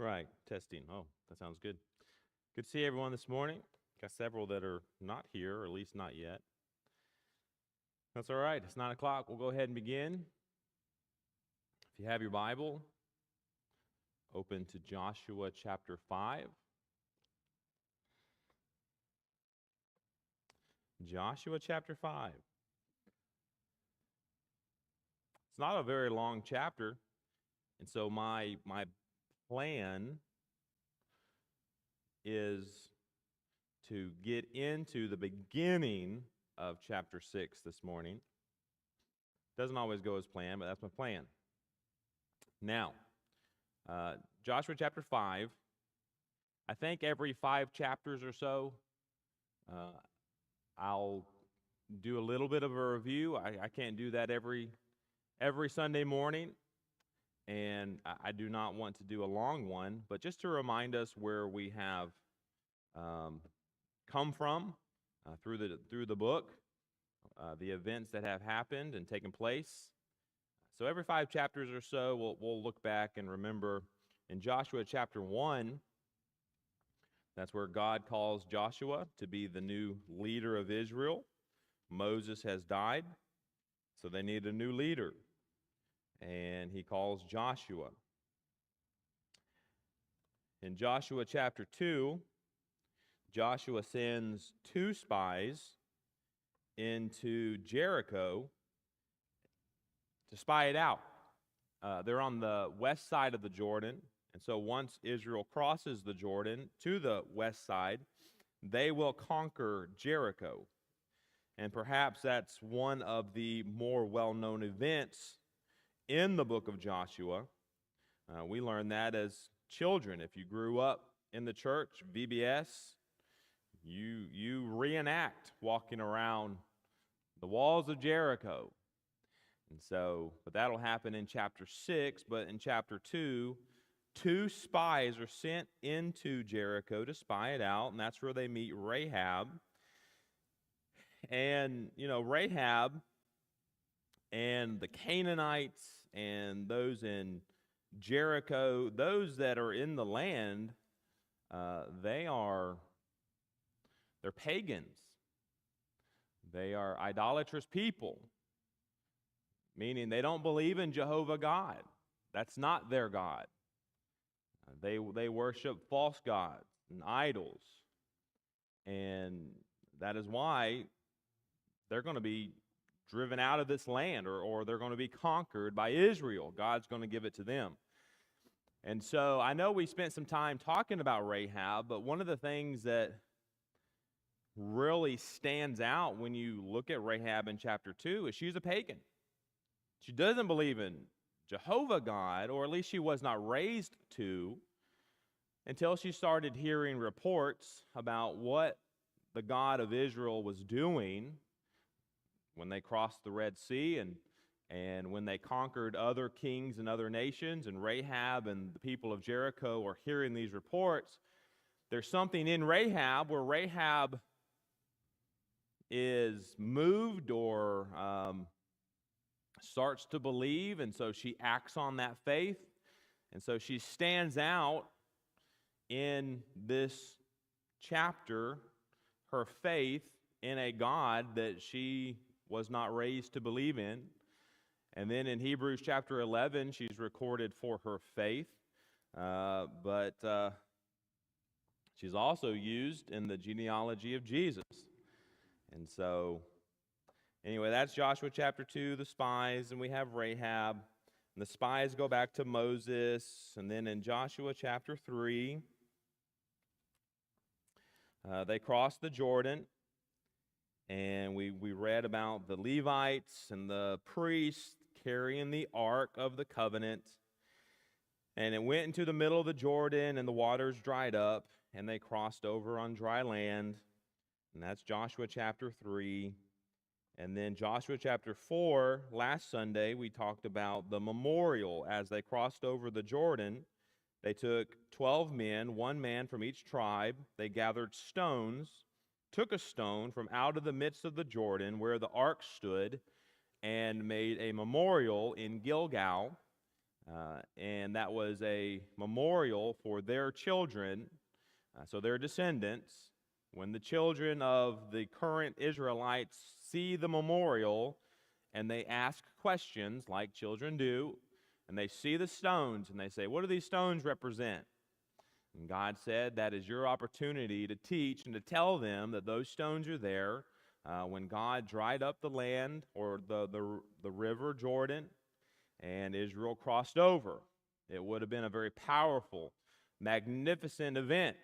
Right, testing. Oh, that sounds good. Good to see everyone this morning. Got several that are not here, or at least not yet. That's all right. It's 9 o'clock. We'll go ahead and begin. If you have your Bible, open to Joshua chapter 5. Joshua chapter 5. It's not a very long chapter, and so my plan is to get into the beginning of chapter 6 this morning. Doesn't always go as planned, but that's my plan. Now, Joshua chapter 5, I think every 5 chapters or so, I'll do a little bit of a review. I can't do that every Sunday morning, and I do not want to do a long one, but just to remind us where we have come from through the book, the events that have happened and taken place. So every 5 chapters or so, we'll look back and remember. In Joshua chapter 1, that's where God calls Joshua to be the new leader of Israel. Moses has died, so they need a new leader, and he calls Joshua. In Joshua chapter 2, Joshua sends 2 spies into Jericho to spy it out. They're on the west side of the Jordan, and so once Israel crosses the Jordan to the west side, they will conquer Jericho. And perhaps that's one of the more well-known events in the book of Joshua. We learned that as children. If you grew up in the church, VBS, you reenact walking around the walls of Jericho. And so, but that'll happen in chapter 6. But in chapter 2, 2 spies are sent into Jericho to spy it out, and that's where they meet Rahab. And, Rahab and the Canaanites and those in Jericho, those that are in the land, they're pagans. They are idolatrous people, meaning they don't believe in Jehovah God. That's not their God. They worship false gods and idols. And that is why they're going to be driven out of this land, or they're going to be conquered by Israel. God's going to give it to them. And so I know we spent some time talking about Rahab, but one of the things that really stands out when you look at Rahab in chapter 2 is she's a pagan. She doesn't believe in Jehovah God, or at least she was not raised to, until she started hearing reports about what the God of Israel was doing when they crossed the Red Sea and when they conquered other kings and other nations. And Rahab and the people of Jericho are hearing these reports. There's something in Rahab where Rahab is moved or starts to believe, and so she acts on that faith. And so she stands out in this chapter, her faith in a God that she was not raised to believe in. And then in Hebrews chapter 11, she's recorded for her faith, but she's also used in the genealogy of Jesus. And so, anyway, that's Joshua chapter 2, the spies, and we have Rahab. And the spies go back to Moses. And then in Joshua chapter 3, they cross the Jordan. And we read about the Levites and the priests carrying the Ark of the Covenant. And it went into the middle of the Jordan, and the waters dried up, and they crossed over on dry land. And that's Joshua chapter 3. And then Joshua chapter 4, last Sunday, we talked about the memorial. As they crossed over the Jordan, they took 12 men, 1 man from each tribe. They gathered stones, took a stone from out of the midst of the Jordan where the ark stood, and made a memorial in Gilgal. And that was a memorial for their children, so their descendants. When the children of the current Israelites see the memorial and they ask questions like children do, and they see the stones and they say, "What do these stones represent?" And God said, that is your opportunity to teach and to tell them that those stones are there when God dried up the land, or the river Jordan, and Israel crossed over. It would have been a very powerful, magnificent event.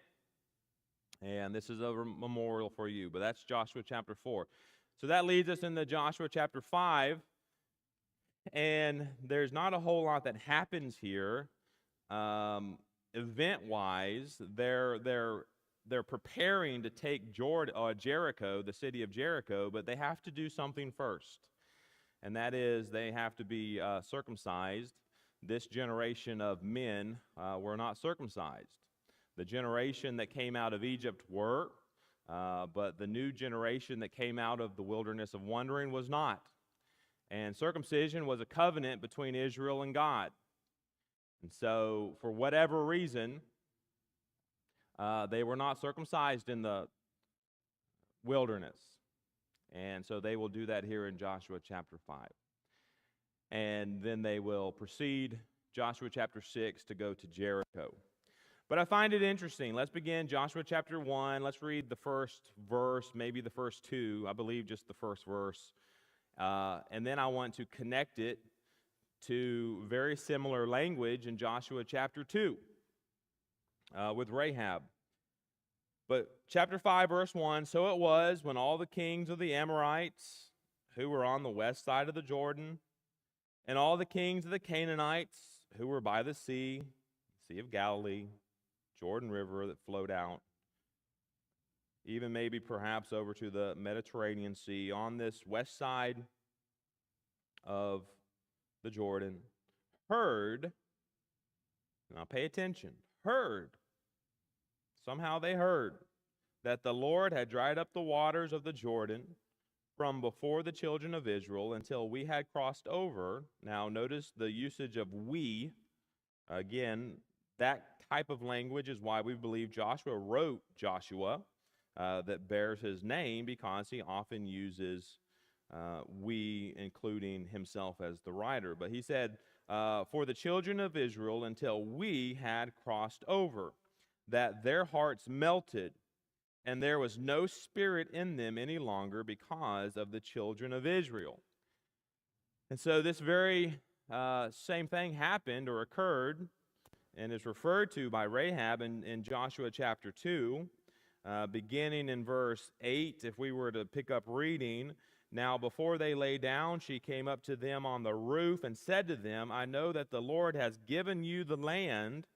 And this is a memorial for you. But that's Joshua chapter 4. So that leads us into Joshua chapter 5. And there's not a whole lot that happens here. Event-wise, they're preparing to take Jericho, the city of Jericho, but they have to do something first. And that is, they have to be circumcised. This generation of men were not circumcised. The generation that came out of Egypt were, but the new generation that came out of the wilderness of wandering was not. And circumcision was a covenant between Israel and God. And so, for whatever reason, they were not circumcised in the wilderness. And so they will do that here in Joshua chapter 5. And then they will proceed, Joshua chapter 6, to go to Jericho. But I find it interesting. Let's begin Joshua chapter 1. Let's read the first verse, maybe the first two. I believe just the first verse. And then I want to connect it to very similar language in Joshua chapter 2 with Rahab. But chapter 5, verse 1, "So it was when all the kings of the Amorites who were on the west side of the Jordan, and all the kings of the Canaanites who were by the Sea of Galilee, Jordan River that flowed out, even maybe perhaps over to the Mediterranean Sea, on this west side of the Jordan, heard," now pay attention, heard, somehow they heard, "that the Lord had dried up the waters of the Jordan from before the children of Israel until we had crossed over." Now notice the usage of "we." Again, that type of language is why we believe Joshua wrote Joshua, that bears his name, because he often uses "we," including himself as the writer. But he said, "For the children of Israel until we had crossed over, that their hearts melted, and there was no spirit in them any longer because of the children of Israel." And so this very same thing happened or occurred and is referred to by Rahab in Joshua chapter 2, beginning in verse 8. If we were to pick up reading, "Now before they lay down, she came up to them on the roof and said to them, I know that the Lord has given you the land,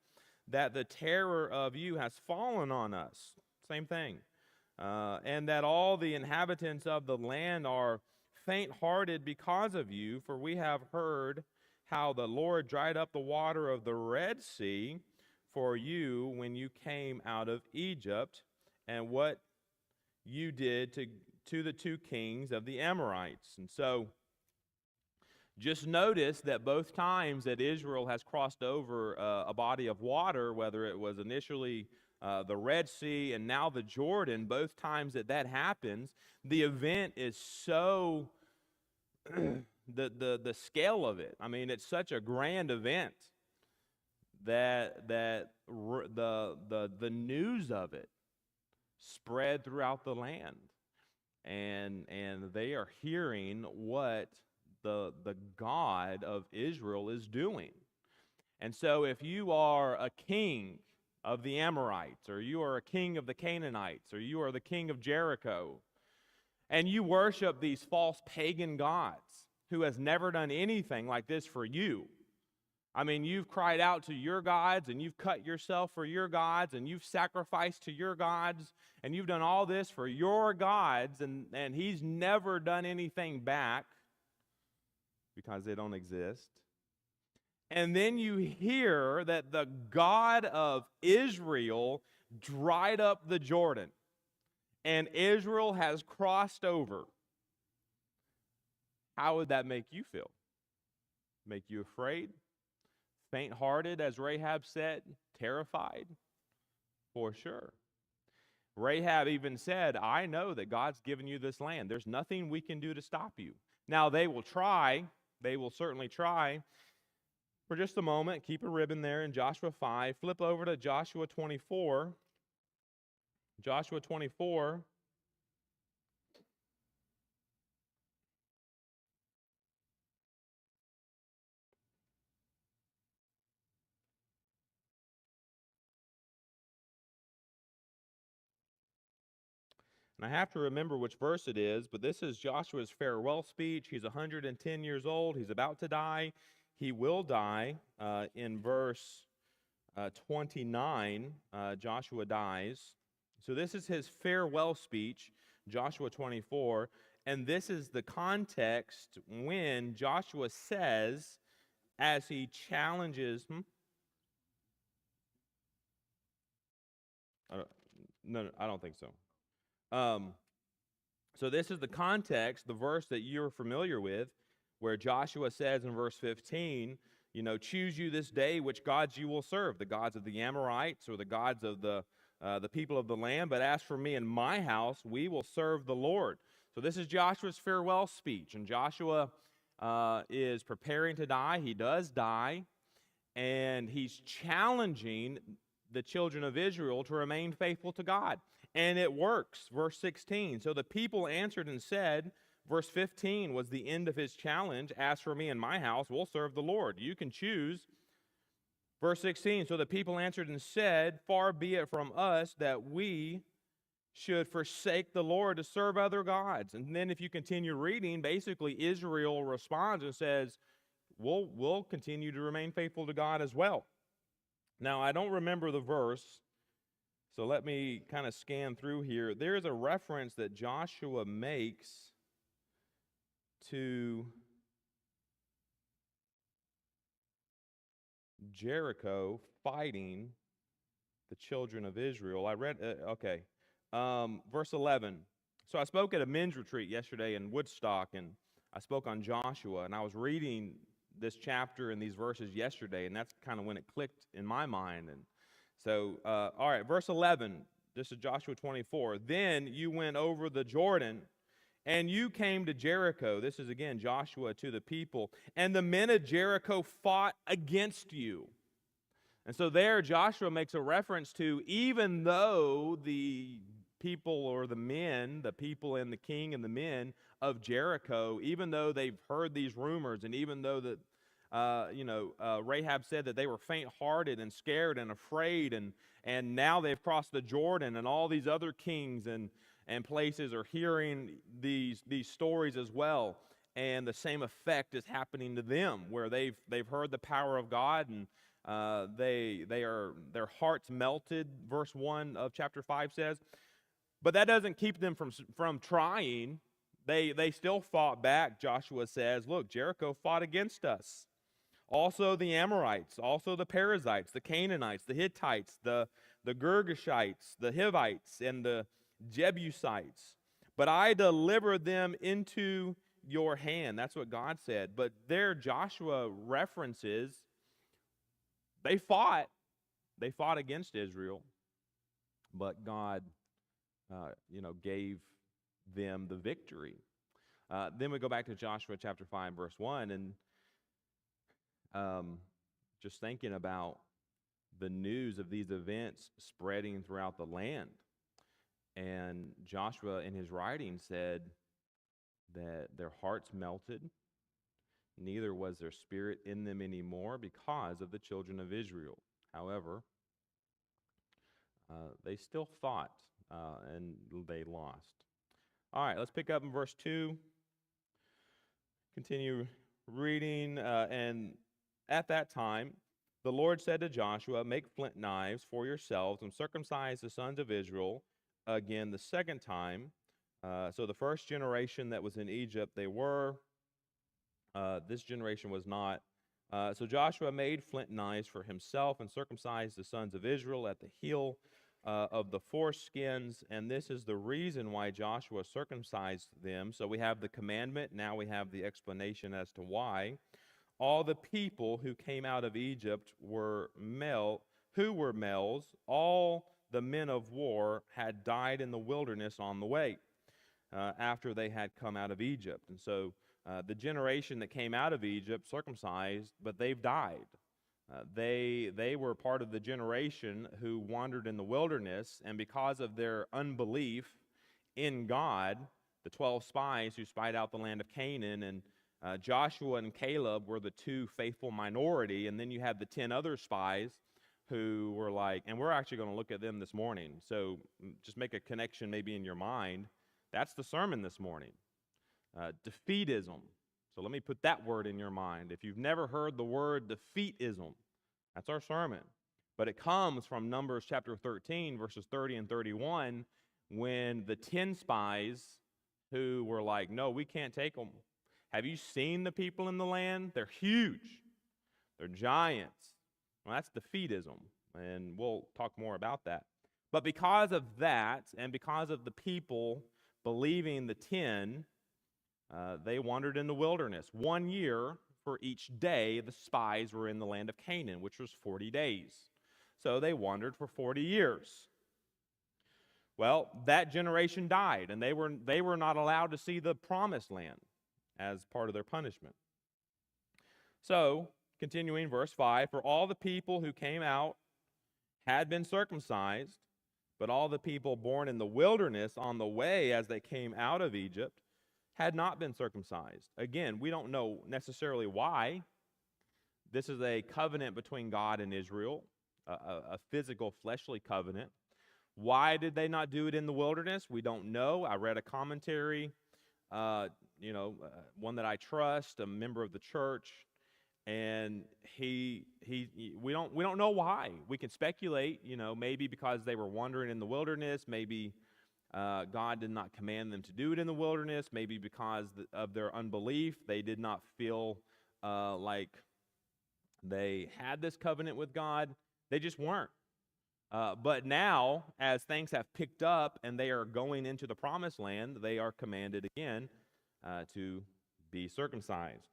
that the terror of you has fallen on us." Same thing. "And that all the inhabitants of the land are faint-hearted because of you, for we have heard how the Lord dried up the water of the Red Sea for you when you came out of Egypt, and what you did to the two kings of the Amorites." And so just notice that both times that Israel has crossed over a body of water, whether it was initially the Red Sea and now the Jordan, both times that happens, the event is so, the scale of it, I mean, it's such a grand event that the news of it spread throughout the land. And they are hearing what the God of Israel is doing. And so if you are a king of the Amorites, or you are a king of the Canaanites, or you are the king of Jericho, and you worship these false pagan gods who has never done anything like this for you, I mean, you've cried out to your gods, and you've cut yourself for your gods, and you've sacrificed to your gods, and you've done all this for your gods, and he's never done anything back because they don't exist. And then you hear that the God of Israel dried up the Jordan, and Israel has crossed over. How would that make you feel? Make you afraid? Faint-hearted, as Rahab said, terrified, for sure. Rahab even said, I know that God's given you this land. There's nothing we can do to stop you. Now, they will try. They will certainly try. For just a moment, keep a ribbon there in Joshua 5. Flip over to Joshua 24. Joshua 24. And I have to remember which verse it is, but this is Joshua's farewell speech. He's 110 years old. He's about to die. He will die in verse 29. Joshua dies. So this is his farewell speech, Joshua 24. And this is the context when Joshua says, as he challenges... No, I don't think so. So this is the context, the verse that you're familiar with, where Joshua says in verse 15, choose you this day which gods you will serve, the gods of the Amorites or the gods of the people of the land. But as for me and my house, we will serve the Lord. So this is Joshua's farewell speech, and Joshua is preparing to die. He does die, and he's challenging the children of Israel to remain faithful to God. And it works. Verse 16. So the people answered and said, verse 15 was the end of his challenge. As for me and my house, we'll serve the Lord. You can choose. Verse 16. So the people answered and said, far be it from us that we should forsake the Lord to serve other gods. And then if you continue reading, basically Israel responds and says, we'll continue to remain faithful to God as well. Now, I don't remember the verse, so let me kind of scan through here. There is a reference that Joshua makes to Jericho fighting the children of Israel. I read, verse 11. So I spoke at a men's retreat yesterday in Woodstock, and I spoke on Joshua, and I was reading this chapter and these verses yesterday, and that's kind of when it clicked in my mind. And so, all right, verse 11, this is Joshua 24. Then you went over the Jordan, and you came to Jericho. This is, again, Joshua to the people. And the men of Jericho fought against you. And so there, Joshua makes a reference to, even though the people or the people and the king and the men of Jericho, even though they've heard these rumors, and even though that Rahab said that they were faint-hearted and scared and afraid, and now they've crossed the Jordan, and all these other kings and places are hearing these stories as well, and the same effect is happening to them, where they've heard the power of God, and their hearts melted. Verse 1 of chapter 5 says, but that doesn't keep them from trying. They still fought back. Joshua says, look, Jericho fought against us. Also the Amorites, also the Perizzites, the Canaanites, the Hittites, the Girgashites, the Hivites, and the Jebusites. But I delivered them into your hand. That's what God said. But there Joshua references, they fought against Israel, but God gave them the victory. Then we go back to Joshua chapter 5, verse 1, and just thinking about the news of these events spreading throughout the land. And Joshua, in his writing, said that their hearts melted, neither was their spirit in them anymore because of the children of Israel. However, they still fought, and they lost. All right, let's pick up in verse 2. Continue reading. And at that time, the Lord said to Joshua, make flint knives for yourselves and circumcise the sons of Israel again the second time. So the first generation that was in Egypt, they were. This generation was not. So Joshua made flint knives for himself and circumcised the sons of Israel at the heel of the foreskins, and this is the reason why Joshua circumcised them. So we have the commandment, now we have the explanation as to why. all the people who came out of Egypt were males. All the men of war had died in the wilderness on the way after they had come out of Egypt. And so the generation that came out of Egypt circumcised, but they've died. They were part of the generation who wandered in the wilderness, and because of their unbelief in God, the 12 spies who spied out the land of Canaan, and Joshua and Caleb were the two faithful minority, and then you have the 10 other spies who were like, and we're actually going to look at them this morning, so just make a connection maybe in your mind. That's the sermon this morning. Defeatism. So let me put that word in your mind. If you've never heard the word defeatism, that's our sermon. But it comes from Numbers chapter 13, verses 30 and 31, when the 10 spies who were like, no, we can't take them. Have you seen the people in the land? They're huge. They're giants. Well, that's defeatism, and we'll talk more about that. But because of that, and because of the people believing the 10, they wandered in the wilderness. 1 year for each day the spies were in the land of Canaan, which was 40 days. So they wandered for 40 years. Well, that generation died, and they were not allowed to see the promised land as part of their punishment. So, continuing verse 5, for all the people who came out had been circumcised, but all the people born in the wilderness on the way as they came out of Egypt had not been circumcised. Again, we don't know necessarily why. This is a covenant between God and Israel, a physical, fleshly covenant. Why did they not do it in the wilderness? We don't know. I read a commentary, one that I trust, a member of the church, and we don't know why. We can speculate, maybe because they were wandering in the wilderness, maybe God did not command them to do it in the wilderness, maybe because of their unbelief, they did not feel like they had this covenant with God. They just weren't. But now, as things have picked up and they are going into the promised land, they are commanded again to be circumcised.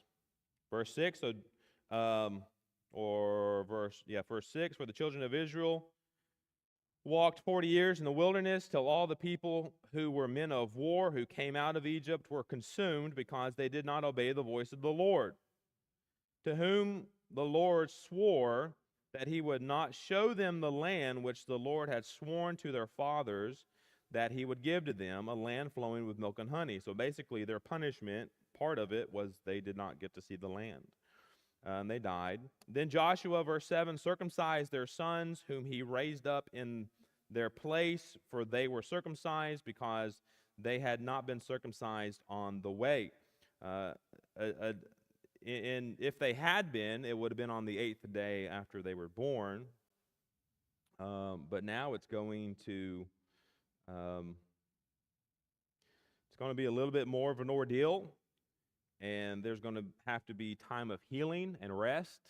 Verse 6, verse 6, for the children of Israel walked 40 years in the wilderness till all the people who were men of war who came out of Egypt were consumed because they did not obey the voice of the Lord, to whom the Lord swore that he would not show them the land which the Lord had sworn to their fathers that he would give to them, a land flowing with milk and honey. So basically their punishment, part of it, was they did not get to see the land. And they died. Then Joshua, verse 7, circumcised their sons, whom he raised up in their place, for they were circumcised because they had not been circumcised on the way. If they had been, it would have been on the 8th day after they were born. But now it's going to be a little bit more of an ordeal, and there's going to have to be time of healing and rest.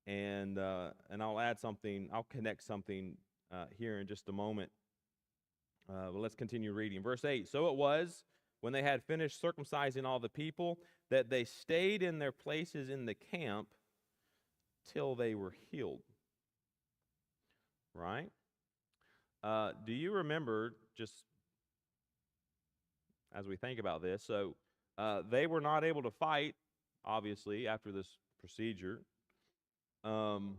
And I'll add something. I'll connect something here in just a moment. But let's continue reading. Verse 8, so it was, when they had finished circumcising all the people, that they stayed in their places in the camp till they were healed. Right? Do you remember, just as we think about this, so they were not able to fight, obviously, after this procedure. Can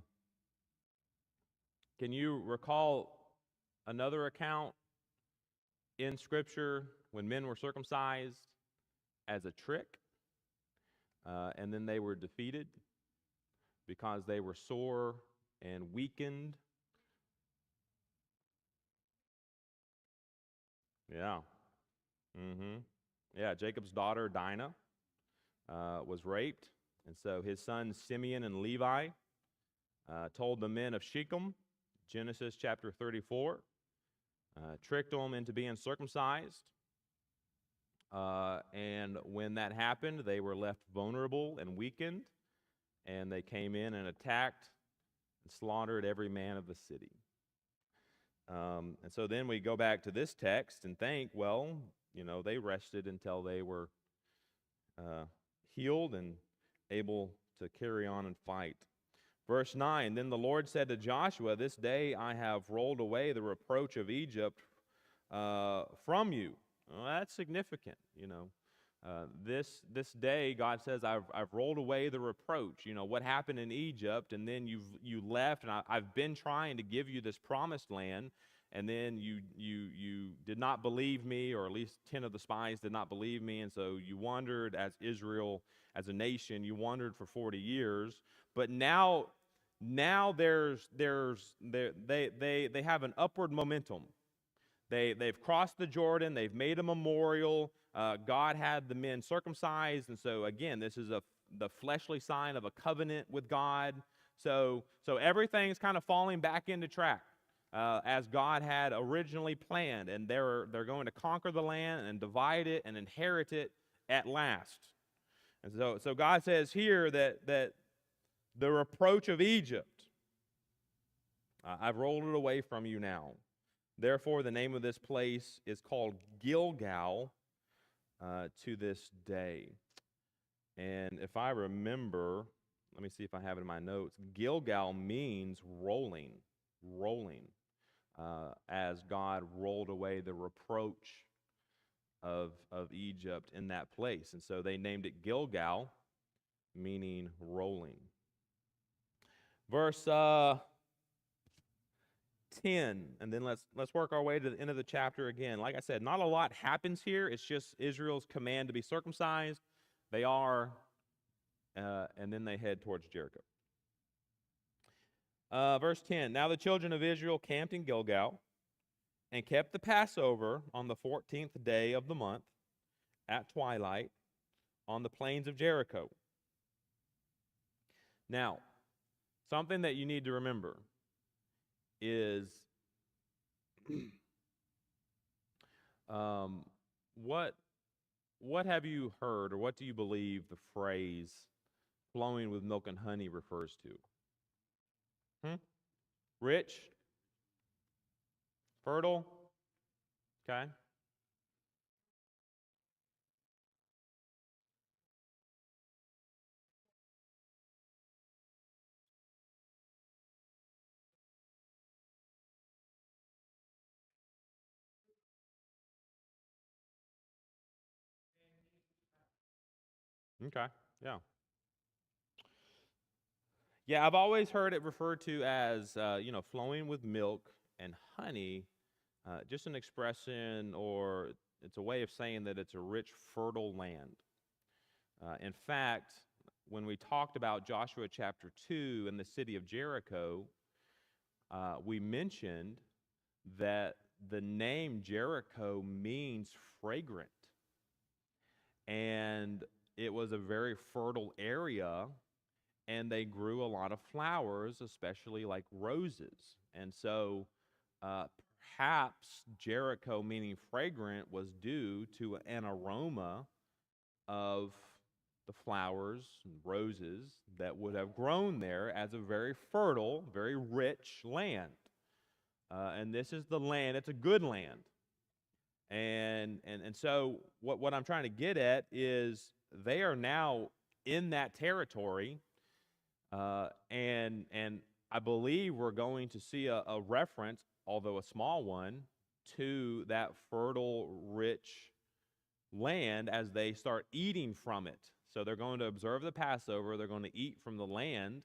you recall another account in Scripture when men were circumcised as a trick, and then they were defeated because they were sore and weakened? Yeah. Yeah, Jacob's daughter Dinah was raped, and so his sons Simeon and Levi told the men of Shechem, Genesis chapter 34, tricked them into being circumcised. And when that happened, they were left vulnerable and weakened, and they came in and attacked and slaughtered every man of the city. And so then we go back to this text and think, well, they rested until they were healed and able to carry on and fight. Verse 9, then the Lord said to Joshua, this day I have rolled away the reproach of Egypt from you. Well, that's significant, This day, God says, I've rolled away the reproach. What happened in Egypt, and then you left, and I've been trying to give you this promised land, and then you did not believe me, or at least 10 of the spies did not believe me, and so you wandered as Israel, as a nation, you wandered for 40 years. But now they have an upward momentum. They've crossed the Jordan. They've made a memorial. God had the men circumcised, and so again, this is the fleshly sign of a covenant with God. So everything's kind of falling back into track as God had originally planned, and they're going to conquer the land and divide it and inherit it at last. And so God says here that the reproach of Egypt, I've rolled it away from you now. Therefore, the name of this place is called Gilgal to this day. And if I remember, let me see if I have it in my notes. Gilgal means rolling, as God rolled away the reproach of Egypt in that place. And so they named it Gilgal, meaning rolling. Verse 10, and then let's work our way to the end of the chapter again. Like I said, not a lot happens here. It's just Israel's command to be circumcised. They are, and then they head towards Jericho. Verse 10, now the children of Israel camped in Gilgal and kept the Passover on the 14th day of the month at twilight on the plains of Jericho. Now, something that you need to remember is what have you heard, or what do you believe the phrase flowing with milk and honey refers to? Rich? Fertile? Okay. Okay. Yeah. Yeah, I've always heard it referred to as, flowing with milk and honey, just an expression, or it's a way of saying that it's a rich, fertile land. In fact, when we talked about Joshua chapter 2 and the city of Jericho, we mentioned that the name Jericho means fragrant. And it was a very fertile area, and they grew a lot of flowers, especially like roses. And so perhaps Jericho, meaning fragrant, was due to an aroma of the flowers and roses that would have grown there as a very fertile, very rich land. And this is the land, it's a good land. And so what I'm trying to get at is they are now in that territory, and I believe we're going to see a reference, although a small one, to that fertile, rich land as they start eating from it. So they're going to observe the Passover. They're going to eat from the land.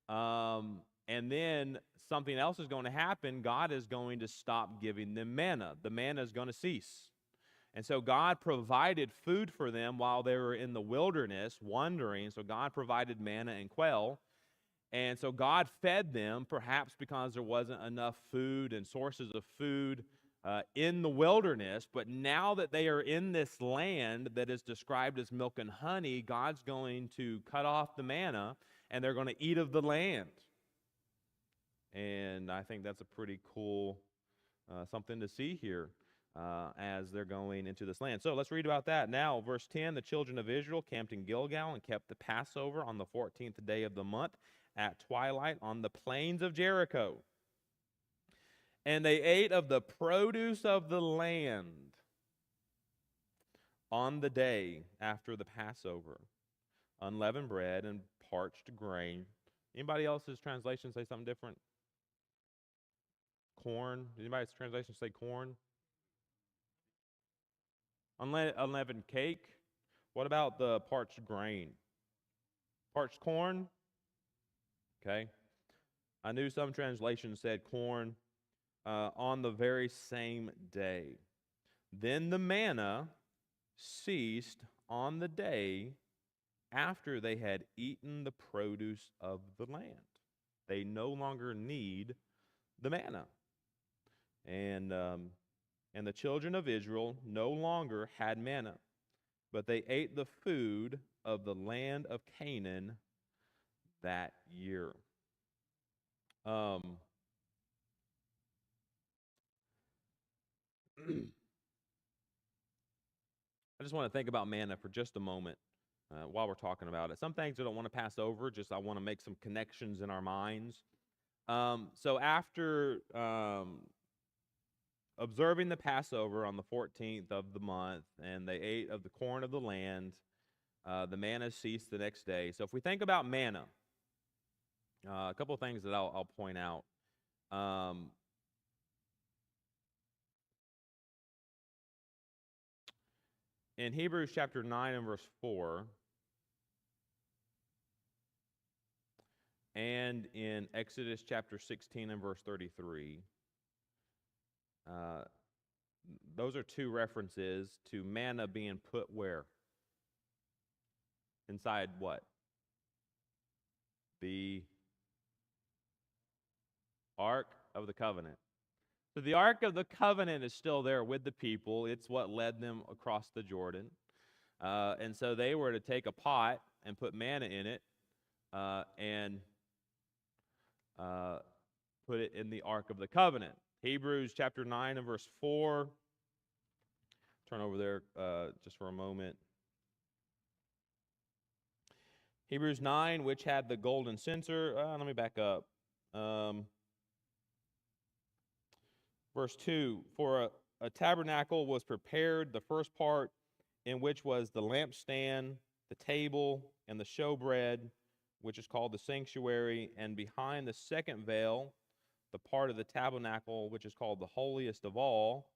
And then something else is going to happen. God is going to stop giving them manna. The manna is going to cease. And so God provided food for them while they were in the wilderness wandering. So God provided manna and quail. And so God fed them, perhaps because there wasn't enough food and sources of food in the wilderness. But now that they are in this land that is described as milk and honey, God's going to cut off the manna, and they're going to eat of the land. And I think that's a pretty cool something to see here as they're going into this land. So let's read about that. Now, verse 10, the children of Israel camped in Gilgal and kept the Passover on the 14th day of the month at twilight on the plains of Jericho. And they ate of the produce of the land on the day after the Passover, unleavened bread and parched grain. Anybody else's translation say something different? Corn. Did anybody's translation say corn? Unleavened cake. What about the parched grain? Parched corn? Okay. I knew some translations said corn on the very same day. Then the manna ceased on the day after they had eaten the produce of the land. They no longer need the manna. And the children of Israel no longer had manna, but they ate the food of the land of Canaan that year. I just want to think about manna for just a moment while we're talking about it. Some things I don't want to pass over, just I want to make some connections in our minds. So after observing the Passover on the 14th of the month, and they ate of the corn of the land, the manna ceased the next day. So if we think about manna, a couple of things that I'll point out. In Hebrews chapter 9 and verse 4, and in Exodus chapter 16 and verse 33, those are two references to manna being put where? Inside what? The Ark of the Covenant. So the Ark of the Covenant is still there with the people. It's what led them across the Jordan. And so they were to take a pot and put manna in it and put it in the Ark of the Covenant. Hebrews chapter 9 and verse 4. Turn over there just for a moment. Hebrews 9, which had the golden censer. Let me back up. Verse 2, for a tabernacle was prepared, the first part in which was the lampstand, the table, and the showbread, which is called the sanctuary, and behind the second veil, the part of the tabernacle, which is called the holiest of all,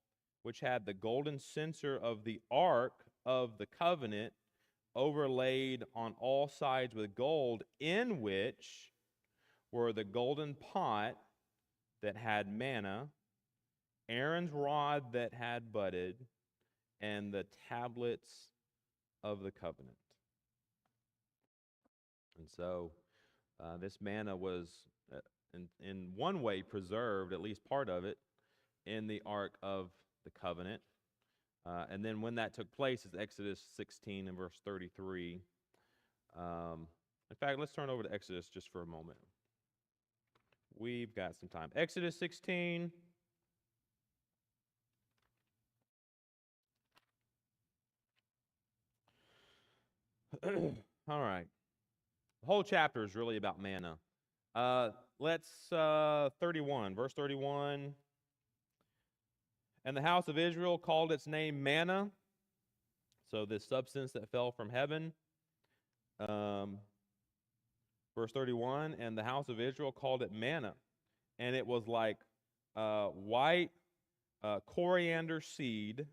which had the golden censer of the ark of the covenant, overlaid on all sides with gold, in which were the golden pot that had manna, Aaron's rod that had budded, and the tablets of the covenant. And so this manna was in one way preserved, at least part of it, in the Ark of the Covenant. And then when that took place is Exodus 16 and verse 33. In fact, let's turn over to Exodus just for a moment. We've got some time. Exodus 16. All right. The whole chapter is really about manna. Let's 31, verse 31. And the house of Israel called its name manna, so this substance that fell from heaven. Verse 31, and the house of Israel called it manna, and it was like white coriander seed,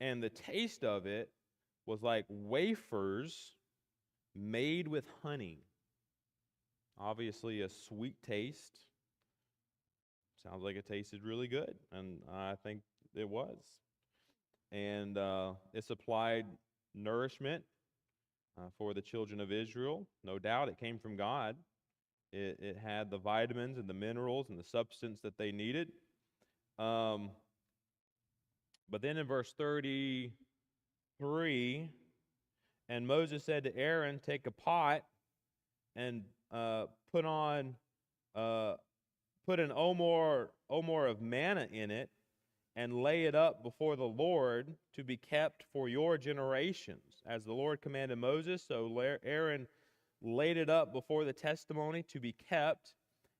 and the taste of it was like wafers made with honey. Obviously a sweet taste. Sounds like it tasted really good, and I think it was. And it supplied nourishment for the children of Israel. No doubt it came from God. It had the vitamins and the minerals and the substance that they needed. But then in verse 33, and Moses said to Aaron, take a pot and put an omer of manna in it, and lay it up before the Lord to be kept for your generations. As the Lord commanded Moses, so Aaron laid it up before the testimony to be kept.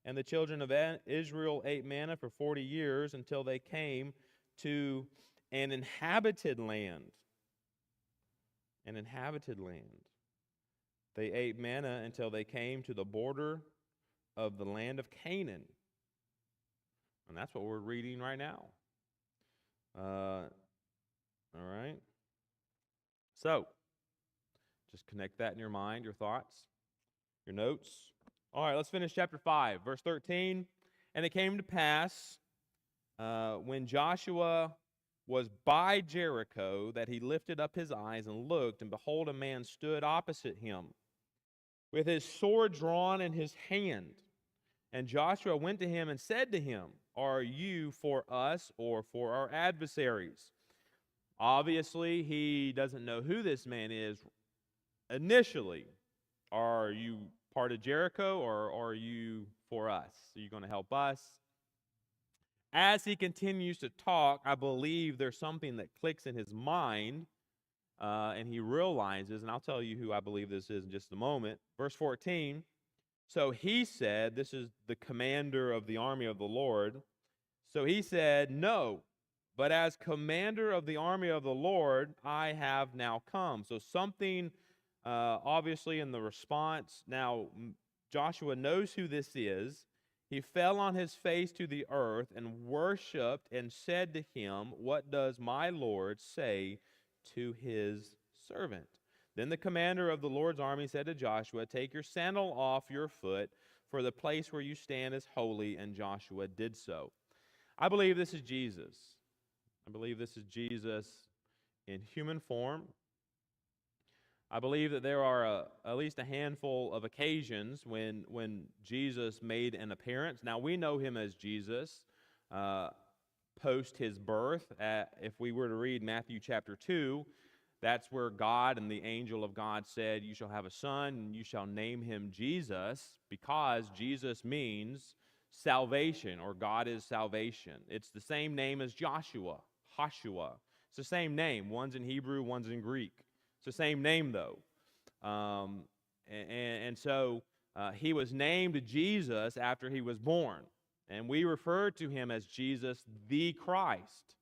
And the children of Israel ate manna for 40 years until they came to an inhabited land. An inhabited land. They ate manna until they came to the border of the land of Canaan. And that's what we're reading right now. All right. So, just connect that in your mind, your thoughts, your notes. All right, let's finish chapter 5, verse 13. And it came to pass when Joshua was by Jericho that he lifted up his eyes and looked, and behold, a man stood opposite him with his sword drawn in his hand. And Joshua went to him and said to him, "Are you for us or for our adversaries?" Obviously, he doesn't know who this man is initially. Are you part of Jericho, or are you for us? Are you going to help us? As he continues to talk, I believe there's something that clicks in his mind, and he realizes, and I'll tell you who I believe this is in just a moment. Verse 14, so he said, this is the commander of the army of the Lord. So he said, "No, but as commander of the army of the Lord, I have now come." So something, obviously, in the response. Now, Joshua knows who this is. He fell on his face to the earth and worshiped and said to him, "What does my Lord say to his servant?" Then the commander of the Lord's army said to Joshua, "Take your sandal off your foot, for the place where you stand is holy." And Joshua did so. I believe this is Jesus. I believe this is Jesus in human form. I believe that there are at least a handful of occasions when Jesus made an appearance. Now, we know him as Jesus post his birth. If we were to read Matthew chapter 2, that's where God and the angel of God said, "You shall have a son, and you shall name him Jesus," because Jesus means salvation, or God is salvation. It's the same name as Joshua, Hoshua. It's the same name. One's in Hebrew, one's in Greek. It's the same name, though. So he was named Jesus after he was born. And we refer to him as Jesus the Christ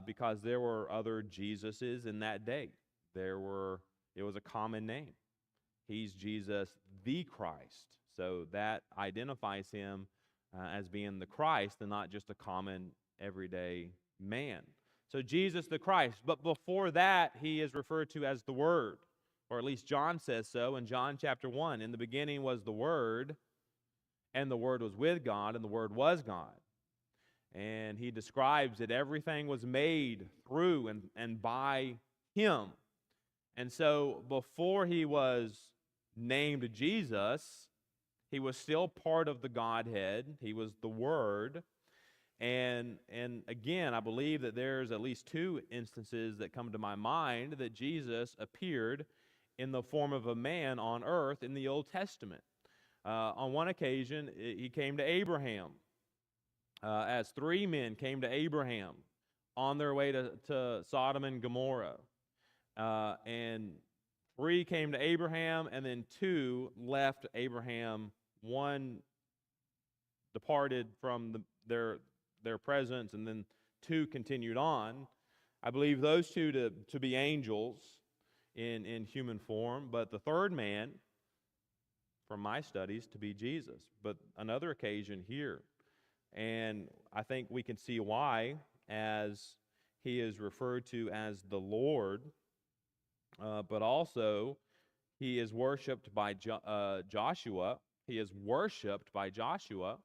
because there were other Jesuses in that day. It was a common name. He's Jesus the Christ. So that identifies him as being the Christ and not just a common everyday man. So Jesus the Christ. But before that, he is referred to as the Word, or at least John says so in John chapter 1. In the beginning was the Word, and the Word was with God, and the Word was God. And he describes that everything was made through and by him. And so before he was named Jesus, he was still part of the Godhead. He was the Word. And again, I believe that there's at least two instances that come to my mind that Jesus appeared in the form of a man on earth in the Old Testament. On one occasion, he came to Abraham, as three men came to Abraham on their way to Sodom and Gomorrah. And three came to Abraham, and then two left Abraham. One departed from their presence, and then two continued on. I believe those two to be angels in human form, but the third man, from my studies, to be Jesus. But another occasion here. And I think we can see why, as he is referred to as the Lord, but also he is worshipped by Joshua. He is worshipped by Joshua.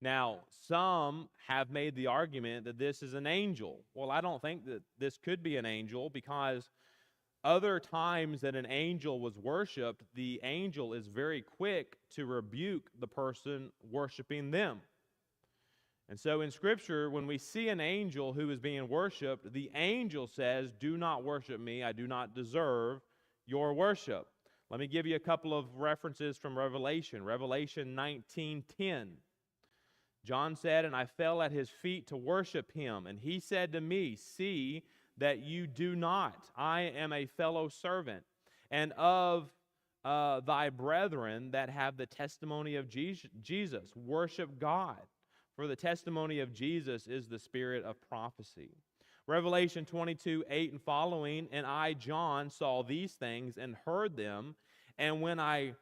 Now, some have made the argument that this is an angel. Well, I don't think that this could be an angel, because other times that an angel was worshipped, the angel is very quick to rebuke the person worshiping them. And so in Scripture, when we see an angel who is being worshipped, the angel says, "Do not worship me. I do not deserve your worship." Let me give you a couple of references from Revelation. Revelation 19:10. John said, "And I fell at his feet to worship him. And he said to me, 'See that you do not. I am a fellow servant, and of thy brethren that have the testimony of Jesus. Worship God. For the testimony of Jesus is the spirit of prophecy.'" Revelation 22:8 and following, "And I, John, saw these things and heard them, And when I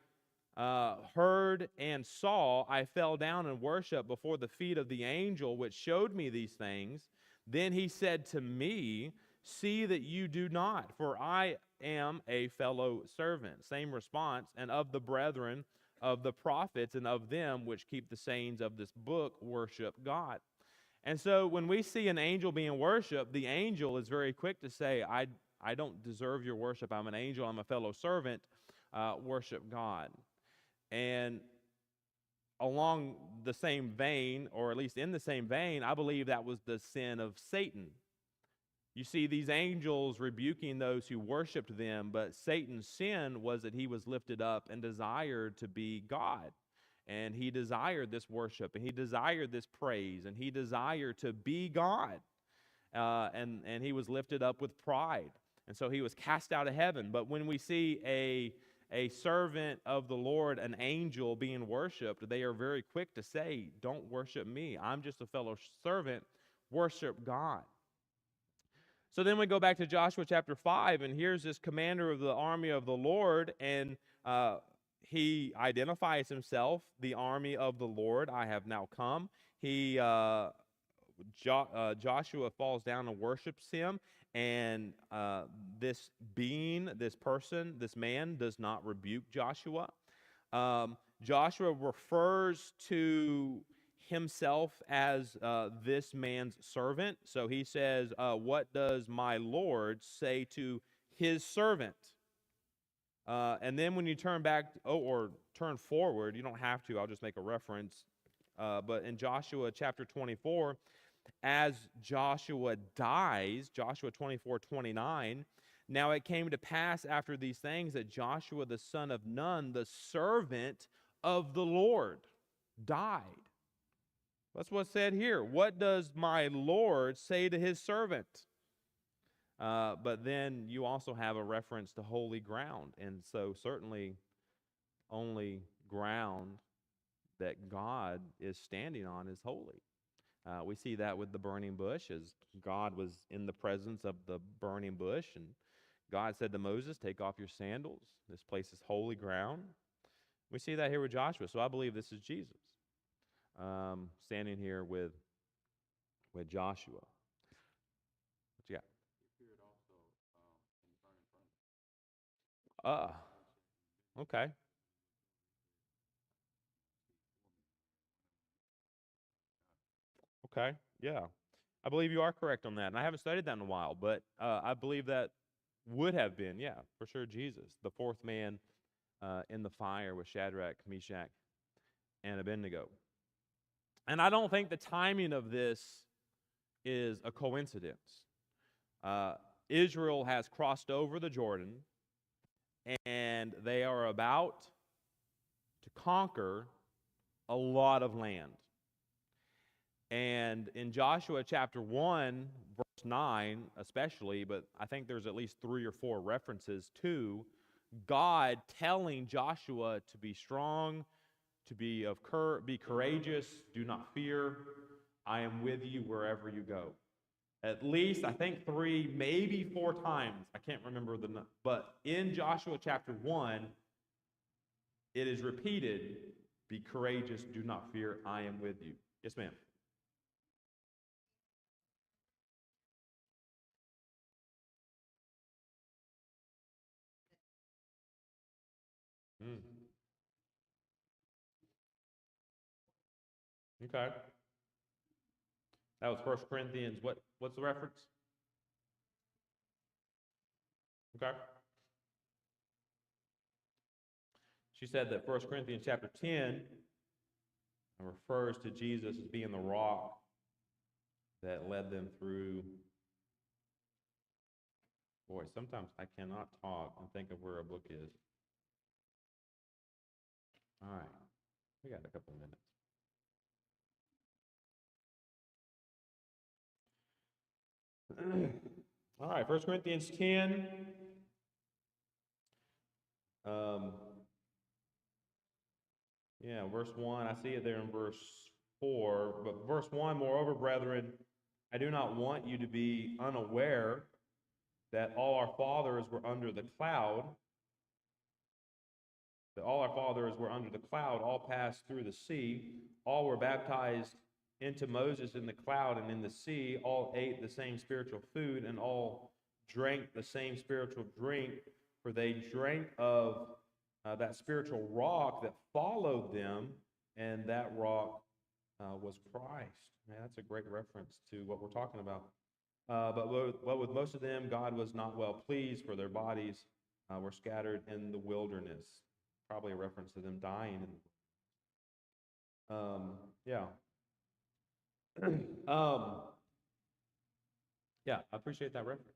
heard and saw, I fell down and worshiped before the feet of the angel which showed me these things. Then he said to me, see that you do not, for I am a fellow servant. Same response, and of the brethren of the prophets and of them which keep the sayings of this book worship God. And so when we see an angel being worshiped, the angel is very quick to say, I don't deserve your worship. I'm an angel. I'm a fellow servant. Worship God. And along the same vein, or at least in the same vein, I believe that was the sin of Satan. You see these angels rebuking those who worshiped them, but Satan's sin was that he was lifted up and desired to be God. And he desired this worship, and he desired this praise, and he desired to be God. And he was lifted up with pride. And so he was cast out of heaven. But when we see a servant of the Lord, an angel being worshiped, they are very quick to say, don't worship me. I'm just a fellow servant. Worship God. So then we go back to Joshua chapter 5, and here's this commander of the army of the Lord, and he identifies himself, the army of the Lord, I have now come. Joshua falls down and worships him, and this being, this person, this man does not rebuke Joshua. Joshua refers to himself as this man's servant. So he says, what does my Lord say to his servant? And then when you turn back, or turn forward, you don't have to, I'll just make a reference. But in Joshua chapter 24, as Joshua dies, Joshua 24:29, now it came to pass after these things that Joshua the son of Nun, the servant of the Lord, died. That's what's said here. What does my Lord say to his servant? But then you also have a reference to holy ground. And so certainly only ground that God is standing on is holy. We see that with the burning bush, as God was in the presence of the burning bush, and God said to Moses, take off your sandals. This place is holy ground. We see that here with Joshua. So I believe this is Jesus standing here with Joshua. What you got? Okay. Okay. Yeah. I believe you are correct on that. And I haven't studied that in a while, but I believe that would have been, yeah, for sure, Jesus, the fourth man in the fire with Shadrach, Meshach, and Abednego. And I don't think the timing of this is a coincidence. Israel has crossed over the Jordan, and they are about to conquer a lot of land. And in Joshua chapter 1, verse 9 especially, but I think there's at least 3 or 4 references to God telling Joshua to be strong, to be courageous, do not fear. I am with you wherever you go. At least, I think 3, maybe 4 times. I can't remember the number. But in Joshua chapter 1, it is repeated, be courageous, do not fear, I am with you. Yes, ma'am. Mm. Okay. That was 1 Corinthians. What's the reference? Okay. She said that 1 Corinthians chapter 10 refers to Jesus as being the rock that led them through. Boy, sometimes I cannot talk and think of where a book is. All right. We got a couple of minutes. All right, 1 Corinthians 10. Verse 1. I see it there in verse 4. But verse 1, moreover, brethren, I do not want you to be unaware that all our fathers were under the cloud, that all our fathers were under the cloud, all passed through the sea, all were baptized into Moses in the cloud and in the sea, all ate the same spiritual food, and all drank the same spiritual drink, for they drank of that spiritual rock that followed them, and that rock was Christ. Man, that's a great reference to what we're talking about. But with most of them, God was not well pleased, for their bodies were scattered in the wilderness. Probably a reference to them dying. Yeah. Yeah, I appreciate that reference.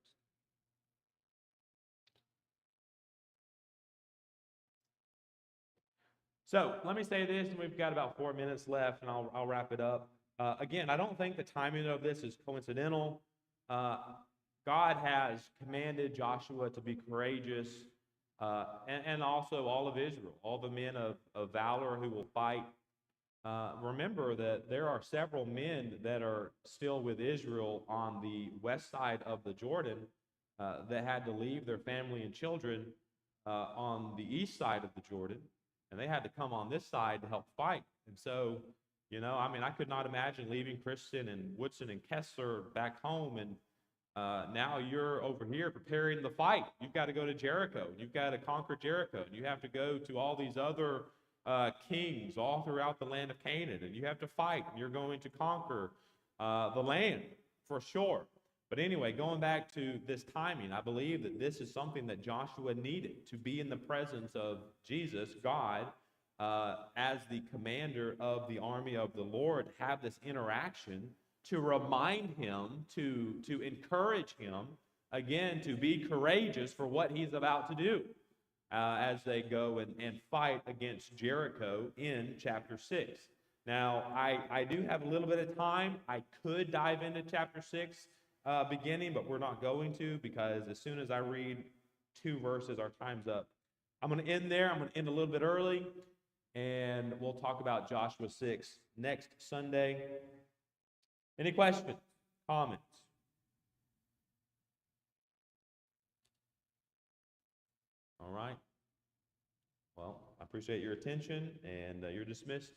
So let me say this, and we've got about 4 minutes left, and I'll wrap it up. Again, I don't think the timing of this is coincidental. God has commanded Joshua to be courageous, and also all of Israel, all the men of valor who will fight. Remember that there are several men that are still with Israel on the west side of the Jordan that had to leave their family and children on the east side of the Jordan, and they had to come on this side to help fight. And so, I mean, I could not imagine leaving Kristen and Woodson and Kessler back home, and now you're over here preparing the fight. You've got to go to Jericho. You've got to conquer Jericho. You have to go to all these other kings all throughout the land of Canaan, and you have to fight, and you're going to conquer the land for sure. But anyway, going back to this timing, I believe that this is something that Joshua needed, to be in the presence of Jesus, God, as the commander of the army of the Lord, have this interaction to remind him, to encourage him, again, to be courageous for what he's about to do as they go and fight against Jericho in chapter 6. Now, I do have a little bit of time. I could dive into chapter 6 beginning, but we're not going to, because as soon as I read 2 verses, our time's up. I'm going to end there. I'm going to end a little bit early, and we'll talk about Joshua 6 next Sunday. Any questions, comments? All right. Well, I appreciate your attention, and you're dismissed.